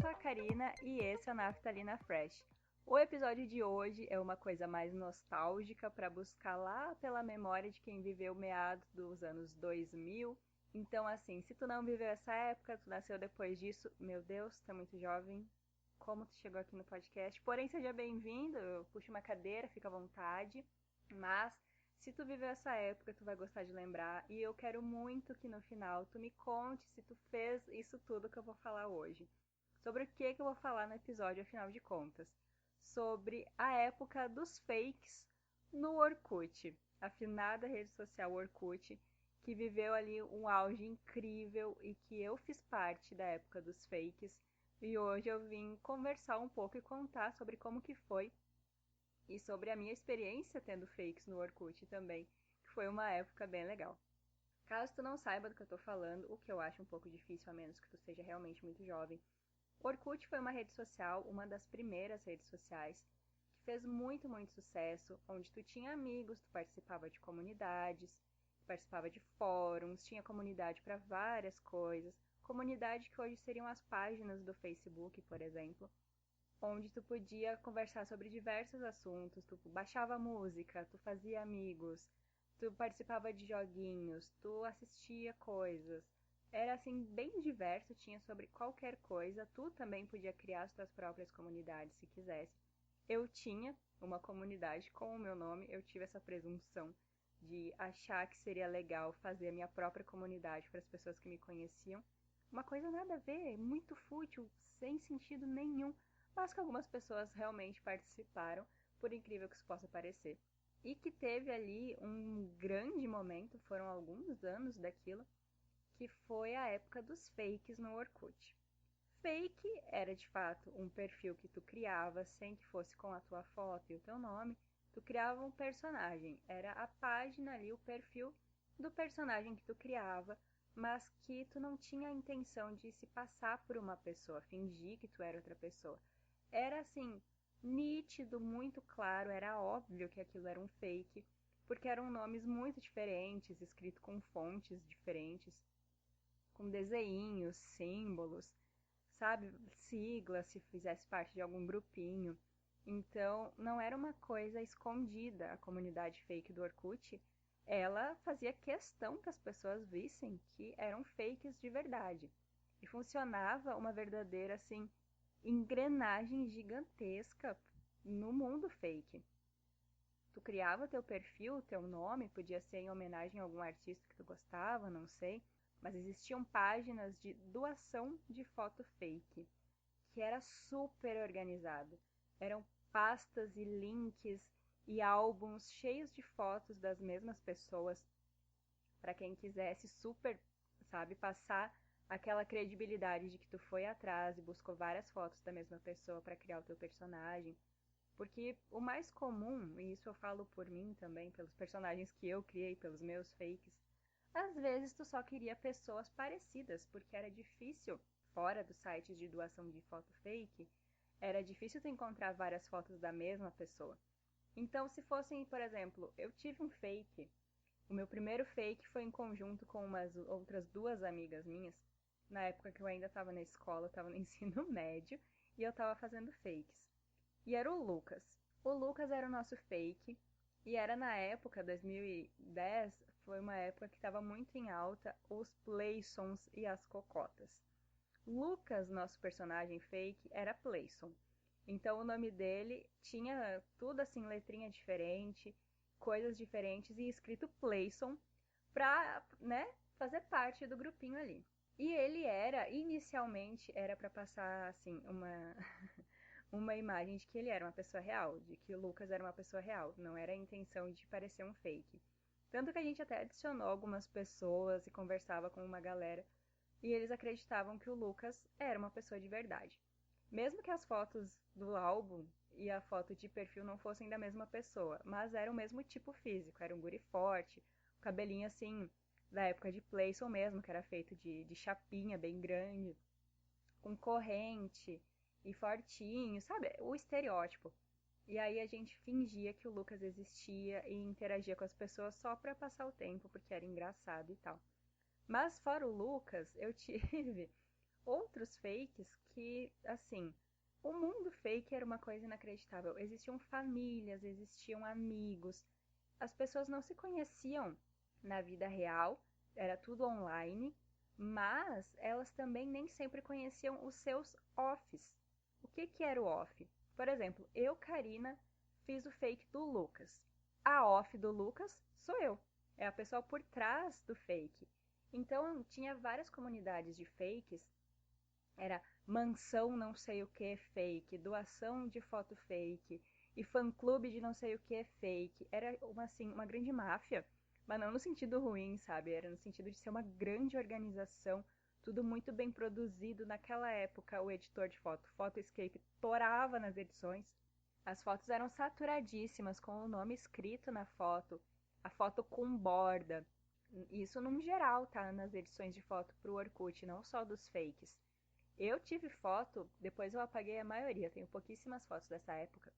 sou a Karina e esse é o Naftalina Fresh. O episódio de hoje é uma coisa mais nostálgica para buscar lá pela memória de quem viveu meados dos anos 2000. Então, assim, se tu não viveu essa época, tu nasceu depois disso, meu Deus, tu é muito jovem. Como tu chegou aqui no podcast? Porém, seja bem-vindo, puxa uma cadeira, fica à vontade. Mas, se tu viveu essa época, tu vai gostar de lembrar. E eu quero muito que no final tu me conte se tu fez isso tudo que eu vou falar hoje. Sobre o que eu vou falar no episódio, afinal de contas? Sobre a época dos fakes no Orkut. A finada rede social Orkut, que viveu ali um auge incrível e que eu fiz parte da época dos fakes. E hoje eu vim conversar um pouco e contar sobre como que foi e sobre a minha experiência tendo fakes no Orkut também, que foi uma época bem legal. Caso tu não saiba do que eu tô falando, o que eu acho um pouco difícil, a menos que tu seja realmente muito jovem, o Orkut foi uma rede social, uma das primeiras redes sociais, que fez muito, muito sucesso, onde tu tinha amigos, tu participava de comunidades, participava de fóruns, tinha comunidade para várias coisas, comunidade que hoje seriam as páginas do Facebook, por exemplo, onde tu podia conversar sobre diversos assuntos, tu baixava música, tu fazia amigos, tu participava de joguinhos, tu assistia coisas. Era assim bem diverso, tinha sobre qualquer coisa. Tu também podia criar as tuas próprias comunidades se quisesse. Eu tinha uma comunidade com o meu nome, eu tive essa presunção de achar que seria legal fazer a minha própria comunidade para as pessoas que me conheciam. Uma coisa nada a ver, muito fútil, sem sentido nenhum, mas que algumas pessoas realmente participaram, por incrível que isso possa parecer. E que teve ali um grande momento, foram alguns anos daquilo, que foi a época dos fakes no Orkut. Fake era de fato um perfil que tu criava sem que fosse com a tua foto e o teu nome, tu criava um personagem, era a página ali, o perfil do personagem que tu criava, mas que tu não tinha a intenção de se passar por uma pessoa, fingir que tu era outra pessoa. Era assim, nítido, muito claro, era óbvio que aquilo era um fake, porque eram nomes muito diferentes, escritos com fontes diferentes, com desenhos, símbolos, sabe, siglas se fizesse parte de algum grupinho. Então, não era uma coisa escondida. A comunidade fake do Orkut, ela fazia questão que as pessoas vissem que eram fakes de verdade. E funcionava uma verdadeira, assim, engrenagem gigantesca no mundo fake. Tu criava teu perfil, teu nome, podia ser em homenagem a algum artista que tu gostava, não sei, mas existiam páginas de doação de foto fake, que era super organizado. Eram pastas e links e álbuns cheios de fotos das mesmas pessoas, para quem quisesse super, sabe, passar aquela credibilidade de que tu foi atrás e buscou várias fotos da mesma pessoa para criar o teu personagem. Porque o mais comum, e isso eu falo por mim também, pelos personagens que eu criei, pelos meus fakes, às vezes tu só queria pessoas parecidas, porque era difícil, fora dos sites de doação de foto fake, era difícil tu encontrar várias fotos da mesma pessoa. Então, se fossem, por exemplo, eu tive um fake, o meu primeiro fake foi em conjunto com umas outras duas amigas minhas, na época que eu ainda estava na escola, eu estava no ensino médio, e eu estava fazendo fakes. E era o Lucas. O Lucas era o nosso fake. E era na época, 2010, foi uma época que estava muito em alta os Playsons e as cocotas. Lucas, nosso personagem fake, era Playson. Então o nome dele tinha tudo assim, letrinha diferente, coisas diferentes e escrito Playson pra, né, fazer parte do grupinho ali. E ele era, inicialmente, era para passar assim uma uma imagem de que ele era uma pessoa real, de que o Lucas era uma pessoa real, não era a intenção de parecer um fake. Tanto que a gente até adicionou algumas pessoas e conversava com uma galera, e eles acreditavam que o Lucas era uma pessoa de verdade. Mesmo que as fotos do álbum e a foto de perfil não fossem da mesma pessoa, mas era o mesmo tipo físico, era um guri forte, o cabelinho assim, da época de Playson mesmo, que era feito de chapinha bem grande, com corrente e fortinho, sabe? O estereótipo. E aí a gente fingia que o Lucas existia e interagia com as pessoas só pra passar o tempo, porque era engraçado e tal. Mas fora o Lucas, eu tive outros fakes que, assim, o mundo fake era uma coisa inacreditável. Existiam famílias, existiam amigos, as pessoas não se conheciam na vida real, era tudo online, mas elas também nem sempre conheciam os seus offs. O que que era o off? Por exemplo, eu, Karina, fiz o fake do Lucas. A off do Lucas sou eu. É a pessoa por trás do fake. Então, tinha várias comunidades de fakes. Era mansão não sei o que fake, doação de foto fake e fã-clube de não sei o que fake. Era assim, uma grande máfia, mas não no sentido ruim, sabe? Era no sentido de ser uma grande organização, tudo muito bem produzido. Naquela época, o editor de foto, Photoscape, torava nas edições. As fotos eram saturadíssimas, com o nome escrito na foto, a foto com borda. Isso num geral, tá? Nas edições de foto pro Orkut, não só dos fakes. Eu tive foto, depois eu apaguei a maioria, tenho pouquíssimas fotos dessa época,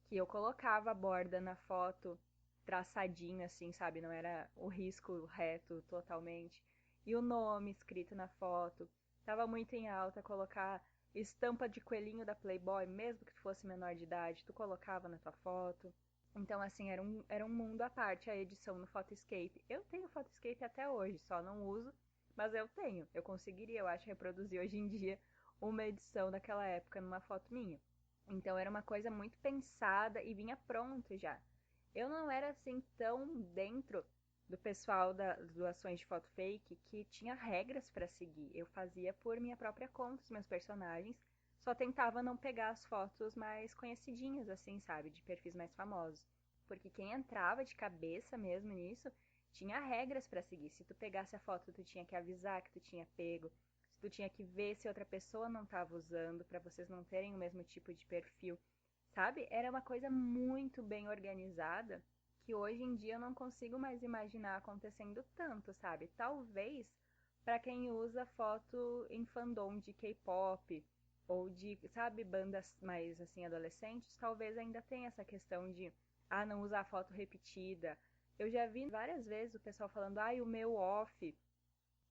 que eu colocava a borda na foto traçadinho assim, sabe? Não era o risco reto totalmente. E o nome escrito na foto. Tava muito em alta colocar estampa de coelhinho da Playboy, mesmo que tu fosse menor de idade, tu colocava na tua foto. Então, assim, era um mundo à parte a edição no Photoscape. Eu tenho Photoscape até hoje, só não uso, mas eu tenho. Eu conseguiria, eu acho, reproduzir hoje em dia uma edição daquela época numa foto minha. Então era uma coisa muito pensada e vinha pronto já. Eu não era assim tão dentro do pessoal das doações de foto fake que tinha regras para seguir. Eu fazia por minha própria conta os meus personagens, só tentava não pegar as fotos mais conhecidinhas, assim, sabe, de perfis mais famosos. Porque quem entrava de cabeça mesmo nisso tinha regras para seguir. Se tu pegasse a foto, tu tinha que avisar que tu tinha pego. Se tu tinha que ver se outra pessoa não estava usando, para vocês não terem o mesmo tipo de perfil. Sabe? Era uma coisa muito bem organizada que hoje em dia eu não consigo mais imaginar acontecendo tanto, sabe? Talvez para quem usa foto em fandom de K-pop ou de, sabe, bandas mais assim adolescentes, talvez ainda tenha essa questão de não usar foto repetida. Eu já vi várias vezes o pessoal falando, o meu off,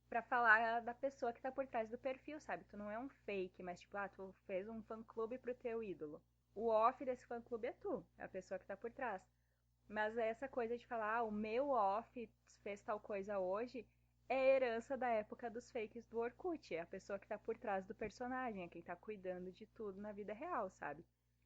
pra falar da pessoa que tá por trás do perfil, sabe? Tu não é um fake, mas tipo, tu fez um fã-clube pro teu ídolo. O off desse fã-clube é tu, é a pessoa que tá por trás. Mas essa coisa de falar, o meu off fez tal coisa hoje, é herança da época dos fakes do Orkut. É a pessoa que tá por trás do personagem, é quem tá cuidando de tudo na vida real, sabe?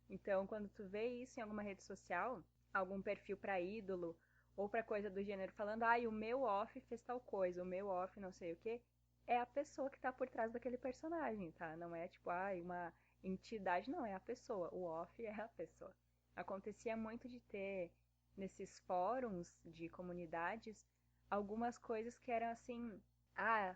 Então, quando tu vê isso em alguma rede social, algum perfil pra ídolo, ou pra coisa do gênero, falando, o meu off fez tal coisa, o meu off não sei o que, é a pessoa que tá por trás daquele personagem, tá? Não é tipo, uma entidade, não, é a pessoa. O off é a pessoa. Acontecia muito de ter nesses fóruns de comunidades algumas coisas que eram assim,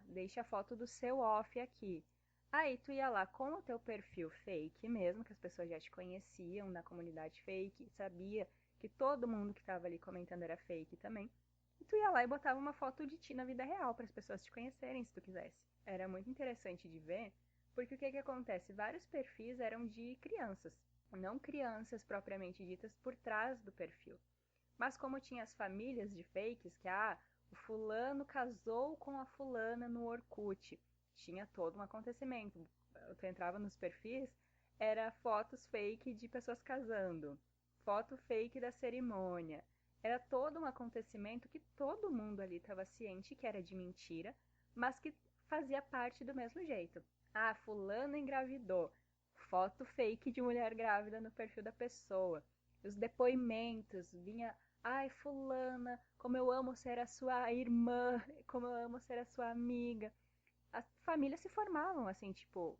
deixa a foto do seu off aqui. Aí tu ia lá com o teu perfil fake mesmo, que as pessoas já te conheciam na comunidade fake, sabia que todo mundo que estava ali comentando era fake também. E tu ia lá e botava uma foto de ti na vida real para as pessoas te conhecerem, se tu quisesse. Era muito interessante de ver, porque o que que acontece? Vários perfis eram de crianças, não crianças propriamente ditas por trás do perfil. Mas como tinha as famílias de fakes, que o fulano casou com a fulana no Orkut, tinha todo um acontecimento. Tu entrava nos perfis, era fotos fake de pessoas casando, foto fake da cerimônia. Era todo um acontecimento que todo mundo ali estava ciente que era de mentira, mas que fazia parte do mesmo jeito. Fulano engravidou. Foto fake de mulher grávida no perfil da pessoa. Os depoimentos, vinha fulana, como eu amo ser a sua irmã, como eu amo ser a sua amiga. As famílias se formavam, assim, tipo,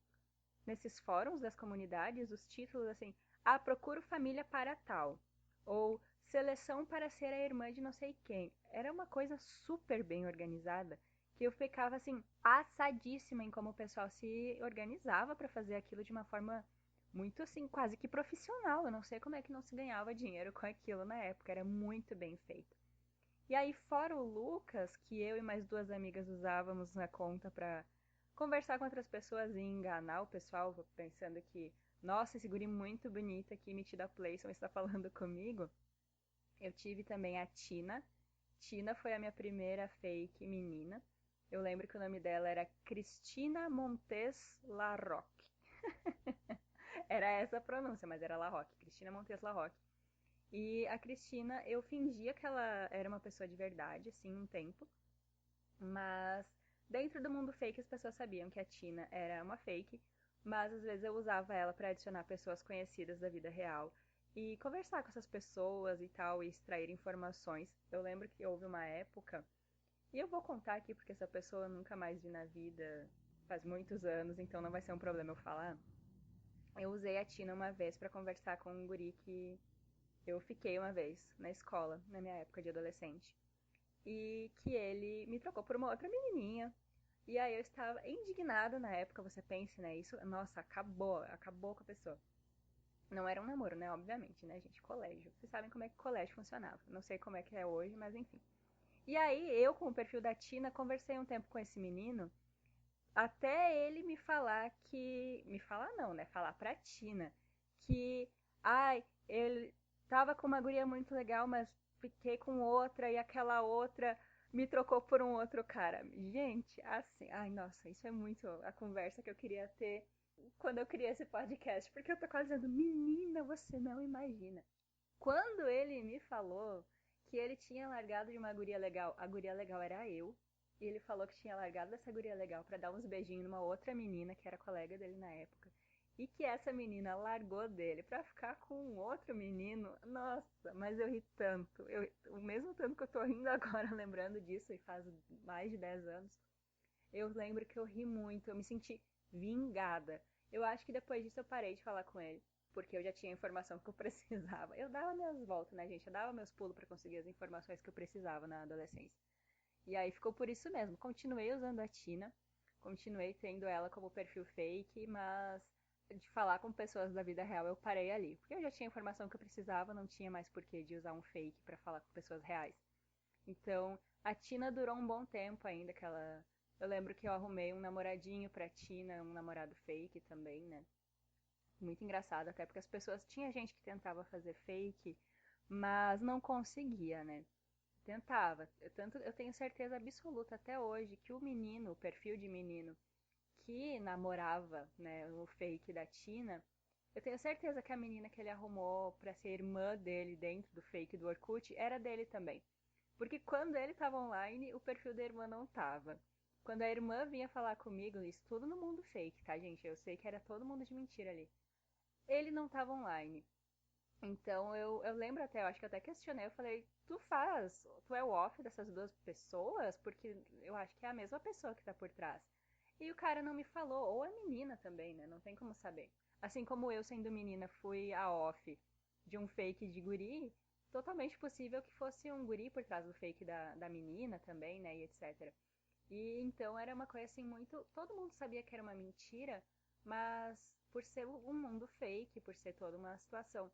nesses fóruns das comunidades, os títulos, assim, procuro família para tal. Ou seleção para ser a irmã de não sei quem. Era uma coisa super bem organizada, que eu ficava, assim, assadíssima em como o pessoal se organizava para fazer aquilo de uma forma muito assim, quase que profissional. Eu não sei como é que não se ganhava dinheiro com aquilo na época, era muito bem feito. E aí, fora o Lucas, que eu e mais duas amigas usávamos na conta pra conversar com outras pessoas e enganar o pessoal, pensando que, nossa, esse guri muito bonito aqui, metida Playson, está falando comigo. Eu tive também a Tina. Tina foi a minha primeira fake menina. Eu lembro que o nome dela era Cristina Montes Larroque. Era essa a pronúncia, mas era Larroque, Cristina Montes Larroque. E a Cristina, eu fingia que ela era uma pessoa de verdade, assim, um tempo. Mas dentro do mundo fake as pessoas sabiam que a Tina era uma fake, mas às vezes eu usava ela para adicionar pessoas conhecidas da vida real e conversar com essas pessoas e tal e extrair informações. Eu lembro que houve uma época, e eu vou contar aqui porque essa pessoa eu nunca mais vi na vida, faz muitos anos, então não vai ser um problema eu falar. Eu usei a Tina uma vez para conversar com um guri que eu fiquei uma vez na escola, na minha época de adolescente. E que ele me trocou por uma outra menininha. E aí eu estava indignada na época, você pensa, né? Isso, nossa, acabou com a pessoa. Não era um namoro, né? Obviamente, né, gente? Colégio. Vocês sabem como é que colégio funcionava. Não sei como é que é hoje, mas enfim. E aí eu, com o perfil da Tina, conversei um tempo com esse menino, até ele me falar que. Me falar não, né? Falar pra Tina que. Ai, ele tava com uma guria muito legal, mas fiquei com outra e aquela outra me trocou por um outro cara. Gente, assim. Ai, nossa, isso é muito a conversa que eu queria ter quando eu criei esse podcast. Porque eu tô quase dizendo, menina, você não imagina. Quando ele me falou que ele tinha largado de uma guria legal, a guria legal era eu. E ele falou que tinha largado dessa guria legal pra dar uns beijinhos numa outra menina que era colega dele na época. E que essa menina largou dele pra ficar com um outro menino. Nossa, mas eu ri tanto. O mesmo tanto que eu tô rindo agora lembrando disso, e faz mais de 10 anos. Eu lembro que eu ri muito, eu me senti vingada. Eu acho que depois disso eu parei de falar com ele, porque eu já tinha a informação que eu precisava. Eu dava minhas voltas, né, gente? Eu dava meus pulos pra conseguir as informações que eu precisava na adolescência. E aí ficou por isso mesmo. Continuei usando a Tina, continuei tendo ela como perfil fake, mas de falar com pessoas da vida real eu parei ali, porque eu já tinha a informação que eu precisava, não tinha mais porquê de usar um fake pra falar com pessoas reais. Então, a Tina durou um bom tempo ainda, que ela. Eu lembro que eu arrumei um namoradinho pra Tina, um namorado fake também, né? Muito engraçado, até porque as pessoas. Tinha gente que tentava fazer fake, mas não conseguia, né? Tentava. Eu tenho certeza absoluta até hoje que o menino, o perfil de menino que namorava, né, o fake da Tina, eu tenho certeza que a menina que ele arrumou pra ser irmã dele dentro do fake do Orkut era dele também. Porque quando ele tava online, o perfil da irmã não tava. Quando a irmã vinha falar comigo, isso tudo no mundo fake, tá, gente? Eu sei que era todo mundo de mentira ali. Ele não tava online. Então eu lembro até, eu acho que eu até questionei, eu falei, tu é o off dessas duas pessoas? Porque eu acho que é a mesma pessoa que tá por trás. E o cara não me falou, ou a menina também, né? Não tem como saber. Assim como eu, sendo menina, fui a off de um fake de guri, totalmente possível que fosse um guri por trás do fake da menina também, né? E etc. E então era uma coisa assim muito. Todo mundo sabia que era uma mentira, mas por ser um mundo fake, por ser toda uma situação.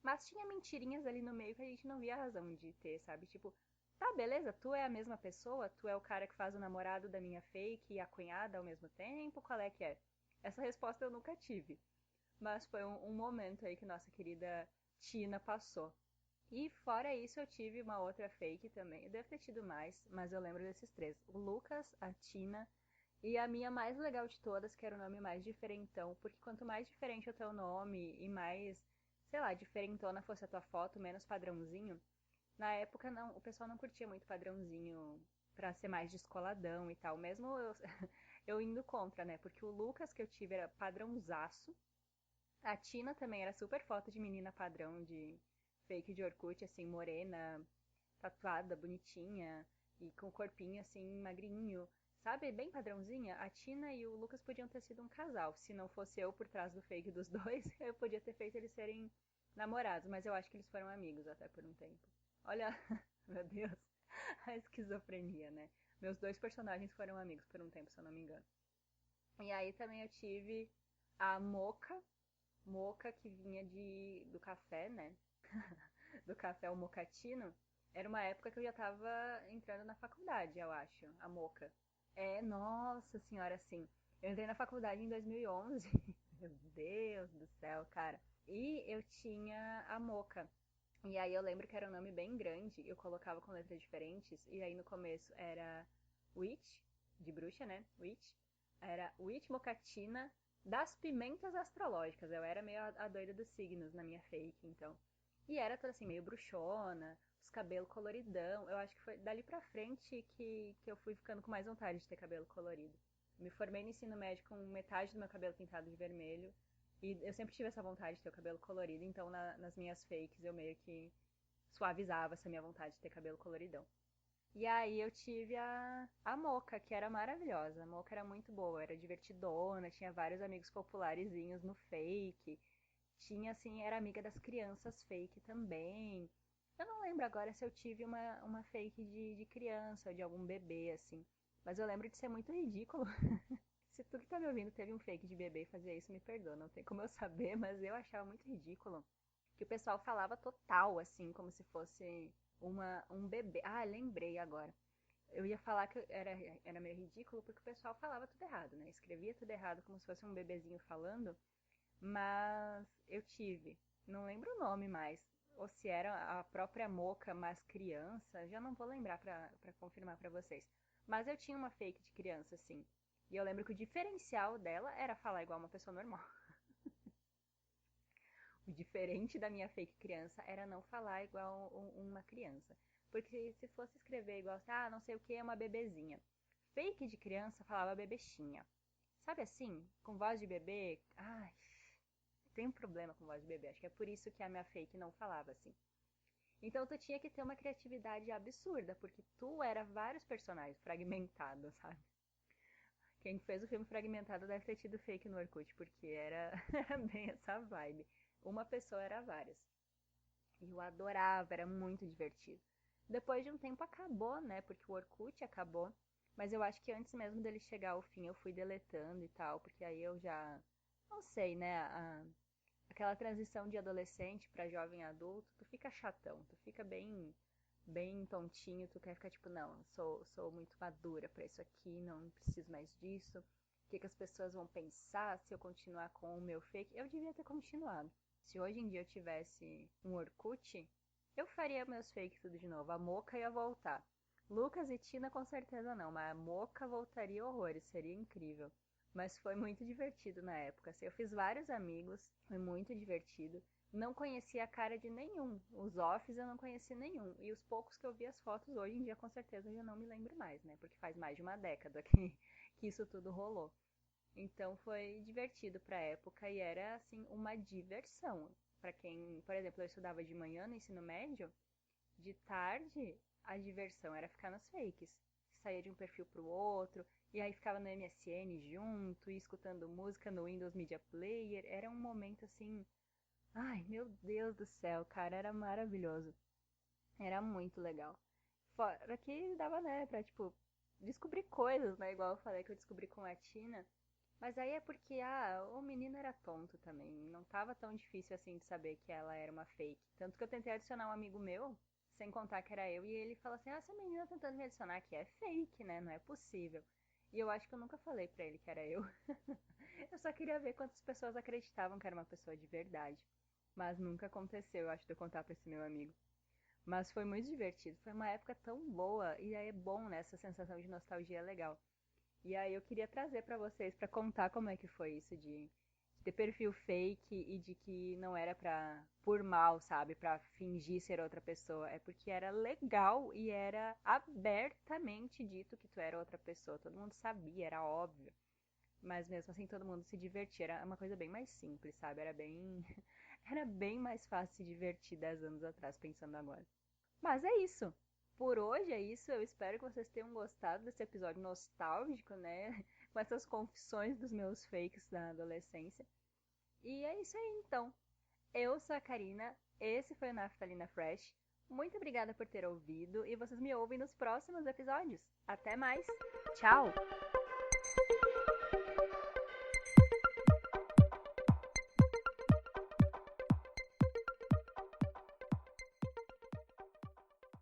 Mas tinha mentirinhas ali no meio que a gente não via razão de ter, sabe? Tipo, tá, beleza, tu é a mesma pessoa? Tu é o cara que faz o namorado da minha fake e a cunhada ao mesmo tempo? Qual é que é? Essa resposta eu nunca tive. Mas foi um momento aí que nossa querida Tina passou. E fora isso, eu tive uma outra fake também. Eu devo ter tido mais, mas eu lembro desses três: o Lucas, a Tina e a minha mais legal de todas, que era o nome mais diferentão. Porque quanto mais diferente o teu nome e mais, sei lá, diferentona fosse a tua foto, menos padrãozinho. Na época, não, o pessoal não curtia muito padrãozinho pra ser mais descoladão e tal. Mesmo eu, eu indo contra, né? Porque o Lucas que eu tive era padrãozaço. A Tina também era super foto de menina padrão de fake de Orkut, assim, morena, tatuada, bonitinha e com o corpinho assim, magrinho. Sabe, bem padrãozinha? A Tina e o Lucas podiam ter sido um casal. Se não fosse eu por trás do fake dos dois, eu podia ter feito eles serem namorados, mas eu acho que eles foram amigos até por um tempo. Olha, meu Deus, a esquizofrenia, né? Meus dois personagens foram amigos por um tempo, se eu não me engano. E aí também eu tive a Moca que vinha do café, né? Do café o mocatino. Era uma época que eu já tava entrando na faculdade, eu acho, a Moca. É, nossa senhora, sim. Eu entrei na faculdade em 2011. Meu Deus do céu, cara. E eu tinha a Moca. E aí eu lembro que era um nome bem grande, eu colocava com letras diferentes, e aí no começo era Witch, de bruxa, né? Witch. Era Witch Mocatina das pimentas astrológicas. Eu era meio a doida dos signos na minha fake, então. E era toda assim, meio bruxona, os cabelos coloridão. Eu acho que foi dali pra frente que eu fui ficando com mais vontade de ter cabelo colorido. Me formei no ensino médio com metade do meu cabelo pintado de vermelho. E eu sempre tive essa vontade de ter o cabelo colorido, então nas minhas fakes eu meio que suavizava essa minha vontade de ter cabelo coloridão. E aí eu tive a Moca, que era maravilhosa. A Moca era muito boa, era divertidona, tinha vários amigos popularizinhos no fake. Tinha, assim, era amiga das crianças fake também. Eu não lembro agora se eu tive uma fake de criança ou de algum bebê, assim. Mas eu lembro de ser muito ridículo. Se tu que tá me ouvindo teve um fake de bebê e fazia isso, me perdoa. Não tem como eu saber, mas eu achava muito ridículo. Que o pessoal falava total, assim, como se fosse um bebê. Ah, lembrei agora. Eu ia falar que era meio ridículo porque o pessoal falava tudo errado, né? Escrevia tudo errado como se fosse um bebezinho falando. Mas eu tive, não lembro o nome mais, ou se era a própria Moca, mas criança, já não vou lembrar pra confirmar pra vocês. Mas eu tinha uma fake de criança, sim. E eu lembro que o diferencial dela era falar igual uma pessoa normal. O diferente da minha fake criança era não falar igual uma criança. Porque se fosse escrever igual, assim, ah, não sei o que, é uma bebezinha. Fake de criança falava bebechinha. Sabe assim? Com voz de bebê? Ai, tem um problema com voz de bebê. Acho que é por isso que a minha fake não falava assim. Então tu tinha que ter uma criatividade absurda, porque tu era vários personagens fragmentados, sabe? Quem fez o filme Fragmentado deve ter tido fake no Orkut, porque era bem essa vibe. Uma pessoa era várias. E eu adorava, era muito divertido. Depois de um tempo acabou, né? Porque o Orkut acabou. Mas eu acho que antes mesmo dele chegar ao fim eu fui deletando e tal, porque aí eu já. Não sei, né? Aquela transição de adolescente pra jovem adulto, tu fica chatão, tu fica bem tontinho, tu quer ficar tipo, não, sou muito madura pra isso aqui, não preciso mais disso. O que as pessoas vão pensar se eu continuar com o meu fake? Eu devia ter continuado. Se hoje em dia eu tivesse um Orkut, eu faria meus fakes tudo de novo. A Moca ia voltar. Lucas e Tina com certeza não, mas a Moca voltaria horrores, seria incrível. Mas foi muito divertido na época. Assim, eu fiz vários amigos, foi muito divertido. Não conhecia a cara de nenhum. Os offs eu não conheci nenhum. E os poucos que eu vi as fotos hoje em dia, com certeza, eu já não me lembro mais, né? Porque faz mais de uma década que isso tudo rolou. Então foi divertido pra época e era, assim, uma diversão. Pra quem, por exemplo, eu estudava de manhã no ensino médio, de tarde a diversão era ficar nas fakes. Saía de um perfil pro outro, e aí ficava no MSN junto, e escutando música no Windows Media Player. Era um momento assim. Ai, meu Deus do céu, cara, era maravilhoso. Era muito legal. Fora que dava, né, pra, tipo, descobrir coisas, né? Igual eu falei que eu descobri com a Tina. Mas aí é porque, o menino era tonto também. Não tava tão difícil assim de saber que ela era uma fake. Tanto que eu tentei adicionar um amigo meu, sem contar que era eu, e ele falou assim: essa menina tentando me adicionar aqui é fake, né? Não é possível. E eu acho que eu nunca falei pra ele que era eu. Eu só queria ver quantas pessoas acreditavam que era uma pessoa de verdade. Mas nunca aconteceu, eu acho, de eu contar pra esse meu amigo. Mas foi muito divertido. Foi uma época tão boa. E aí é bom, né? Essa sensação de nostalgia é legal. E aí eu queria trazer pra vocês, pra contar como é que foi isso de ter perfil fake e de que não era pra por mal, sabe, pra fingir ser outra pessoa, é porque era legal e era abertamente dito que tu era outra pessoa. Todo mundo sabia, era óbvio. Mas mesmo assim todo mundo se divertia, era uma coisa bem mais simples, sabe? Era bem era bem mais fácil se divertir 10 anos atrás pensando agora. Mas é isso. Por hoje é isso. Eu espero que vocês tenham gostado desse episódio nostálgico, né? Com essas confissões dos meus fakes da adolescência. E é isso aí, então. Eu sou a Karina. Esse foi o Naftalina Fresh. Muito obrigada por ter ouvido e vocês me ouvem nos próximos episódios. Até mais. Tchau!